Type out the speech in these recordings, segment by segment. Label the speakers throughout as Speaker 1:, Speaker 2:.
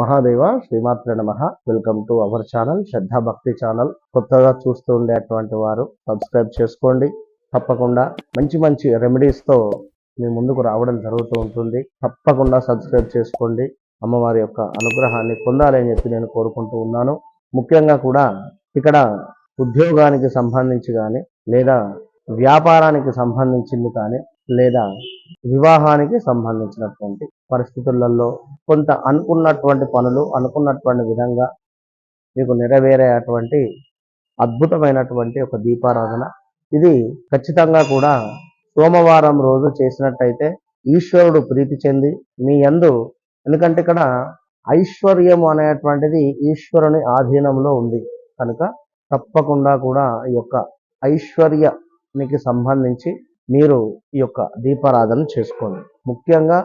Speaker 1: మహాదేవ శ్రీమాత్రే నమః. Welcome to our channel శ్రద్ధా భక్తి ఛానల్. కొత్తగా చూస్తూ ఉండేటువంటి వారు సబ్స్క్రైబ్ చేసుకోండి. తప్పకుండా మంచి మంచి రెమెడీస్తో మీ ముందుకు రావడం జరుగుతూ ఉంటుంది. తప్పకుండా సబ్స్క్రైబ్ చేసుకోండి. అమ్మవారి యొక్క అనుగ్రహాన్ని పొందాలి అని చెప్పి నేను కోరుకుంటూ ఉన్నాను. ముఖ్యంగా కూడా ఇక్కడ ఉద్యోగానికి సంబంధించి కానీ, లేదా వ్యాపారానికి సంబంధించింది కానీ, లేదా వివాహానికి సంబంధించినటువంటి పరిస్థితులలో కొంత అనుకున్నటువంటి పనులు అనుకున్నటువంటి విధంగా మీకు నెరవేరేటువంటి అద్భుతమైనటువంటి ఒక దీపారాధన. ఇది ఖచ్చితంగా కూడా సోమవారం రోజు చేసినట్టయితే ఈశ్వరుడు ప్రీతి చెంది మీ యందు, ఎందుకంటే ఇక్కడ ఐశ్వర్యం అనేటువంటిది ఈశ్వరుని ఆధీనంలో ఉంది కనుక తప్పకుండా కూడా ఈ యొక్క ఐశ్వర్యానికి సంబంధించి మీరు ఈ యొక్క దీపారాధన చేసుకోండి. ముఖ్యంగా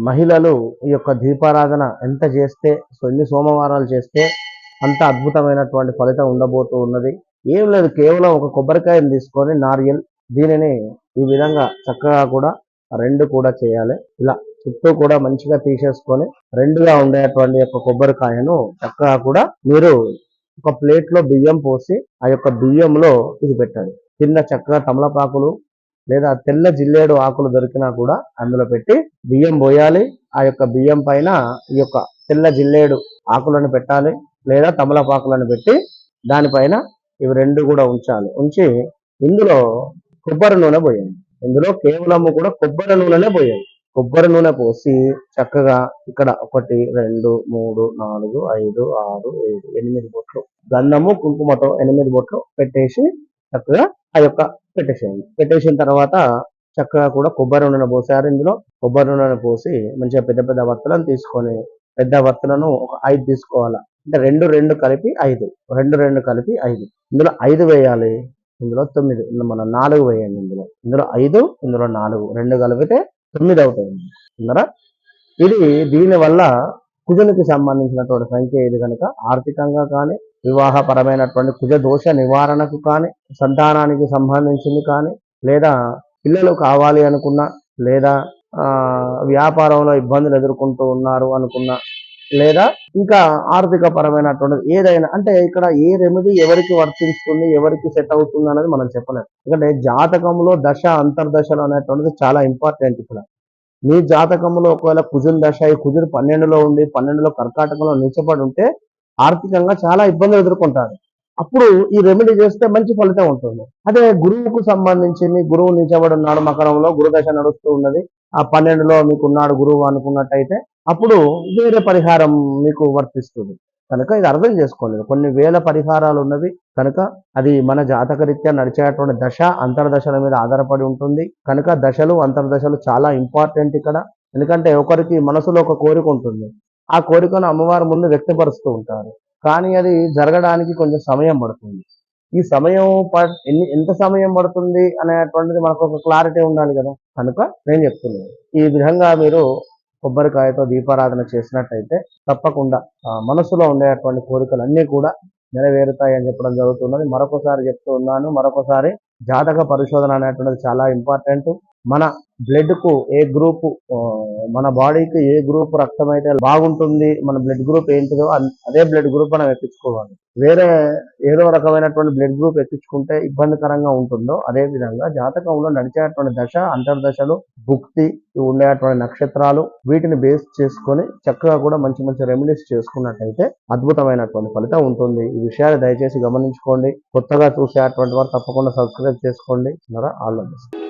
Speaker 1: మహిళలు ఈ యొక్క దీపారాధన ఎంత చేస్తే, ఎన్ని సోమవారాలు చేస్తే అంత అద్భుతమైనటువంటి ఫలితం ఉండబోతూ ఉన్నది. ఏం లేదు, కేవలం ఒక కొబ్బరికాయను తీసుకొని నారియల్ దీనిని ఈ విధంగా చక్కగా కూడా రెండు కూడా చేయాలి. ఇలా చుట్టూ కూడా మంచిగా తీసేసుకొని రెండుగా ఉండేటువంటి యొక్క కొబ్బరికాయను చక్కగా కూడా మీరు ఒక ప్లేట్లో బియ్యం పోసి ఆ యొక్క బియ్యంలో ఇది పెట్టండి. కింద చక్కగా తమలపాకులు లేదా తెల్ల జిల్లేడు ఆకులు దొరికినా కూడా అందులో పెట్టి బియ్యం పోయాలి. ఆ యొక్క బియ్యం పైన ఈ యొక్క తెల్ల జిల్లేడు ఆకులను పెట్టాలి, లేదా తమలపాకులను పెట్టి దానిపైన ఇవి రెండు కూడా ఉంచాలి. ఉంచి ఇందులో కొబ్బరి నూనె పోయండి. ఇందులో కేవలము కూడా కొబ్బరి నూనెనే పోయండి. కొబ్బరి నూనె పోసి చక్కగా ఇక్కడ 1 2 3 4 5 6 7 8 బొట్లు గంధము కుంకుమతో 8 బొట్లు పెట్టేసి చక్కగా ఆ యొక్క పెట్టేసేయండి. పెట్టేసిన తర్వాత చక్కగా కూడా కొబ్బరి నూనె పోసారు. ఇందులో కొబ్బరి నూనె పోసి మంచిగా పెద్ద పెద్ద వత్తులను తీసుకొని, పెద్ద వత్తులను ఒక 5 తీసుకోవాలి. అంటే 2 2 కలిపి 5, 2 2 కలిపి 5. ఇందులో 5 వేయాలి, ఇందులో 9, మన 4 వేయండి. ఇందులో 5, ఇందులో 4, 2 కలిపితే 9 అవుతుంది. ఉన్నారా? ఇది దీనివల్ల కుజునికి సంబంధించినటువంటి సంఖ్య ఇది కనుక ఆర్థికంగా కానీ, వివాహపరమైనటువంటి కుజ దోష నివారణకు కానీ, సంతానానికి సంబంధించింది కానీ, లేదా పిల్లలు కావాలి అనుకున్నా, లేదా వ్యాపారంలో ఇబ్బందులు ఎదుర్కొంటూ ఉన్నారు అనుకున్నా, లేదా ఇంకా ఆర్థిక పరమైనటువంటిది ఏదైనా, అంటే ఇక్కడ ఏ రెమెడీ ఎవరికి వర్తిస్తుంది, ఎవరికి సెట్ అవుతుంది అనేది మనం చెప్పలేము. ఎందుకంటే జాతకంలో దశ అంతర్దశలు అనేటువంటిది చాలా ఇంపార్టెంట్. ఇక్కడ మీ జాతకంలో ఒకవేళ కుజుని దశ, ఈ కుజుడు 12లో ఉండి 12లో కర్కాటకంలో నీచపడి ఉంటే ఆర్థికంగా చాలా ఇబ్బందులు ఎదుర్కొంటారు. అప్పుడు ఈ రెమెడీ చేస్తే మంచి ఫలితం ఉంటుంది. అదే గురువుకు సంబంధించింది, గురువు నీచబడి ఉన్నాడు, మకరంలో గురుదశ నడుస్తూ ఉన్నది, ఆ 12లో మీకు ఉన్నాడు గురువు అనుకున్నట్టయితే అప్పుడు వేరే పరిహారం మీకు వర్తిస్తుంది. కనుక ఇది అర్థం చేసుకోండి. కొన్ని వేల పరిహారాలు ఉన్నవి కనుక అది మన జాతకరీత్యా నడిచేటువంటి దశ అంతర్దశల మీద ఆధారపడి ఉంటుంది. కనుక దశలు అంతర్దశలు చాలా ఇంపార్టెంట్ ఇక్కడ. ఎందుకంటే ఒకరికి మనసులో ఒక కోరిక ఉంటుంది, ఆ కోరికను అమ్మవారి ముందు వ్యక్తపరుస్తూ ఉంటారు, కానీ అది జరగడానికి కొంచెం సమయం పడుతుంది. ఈ సమయం ఎంత సమయం పడుతుంది అనేటువంటిది మనకు ఒక క్లారిటీ ఉండాలి కదా. కనుక నేను చెప్తున్నాను, ఈ విధంగా మీరు కొబ్బరికాయతో దీపారాధన చేసినట్టయితే తప్పకుండా మనసులో ఉండేటువంటి కోరికలన్నీ కూడా నెరవేరుతాయి అని చెప్పడం జరుగుతున్నది. మరొకసారి చెప్తూ ఉన్నాను, మరొకసారి జాతక పరిశోధన అనేటువంటిది చాలా ఇంపార్టెంట్. మన బ్లడ్ కు ఏ గ్రూపు, మన బాడీకి ఏ గ్రూప్ రక్తం అయితే బాగుంటుంది, మన బ్లడ్ గ్రూప్ ఏంటిదో అదే బ్లడ్ గ్రూప్ మనం ఎక్కించుకోవాలి. వేరే ఏదో రకమైనటువంటి బ్లడ్ గ్రూప్ ఎక్కించుకుంటే ఇబ్బందికరంగా ఉంటుందో అదే విధంగా జాతకంలో నడిచేటువంటి దశ అంతర్దశలు, భుక్తి ఉండేటువంటి నక్షత్రాలు, వీటిని బేస్ చేసుకొని చక్కగా కూడా మంచి మంచి రెమెడీస్ చేసుకున్నట్టయితే అద్భుతమైనటువంటి ఫలితం ఉంటుంది. ఈ విషయాన్ని దయచేసి గమనించుకోండి. కొత్తగా చూసేటువంటి వారు తప్పకుండా సబ్స్క్రైబ్ చేసుకోండి. All the best.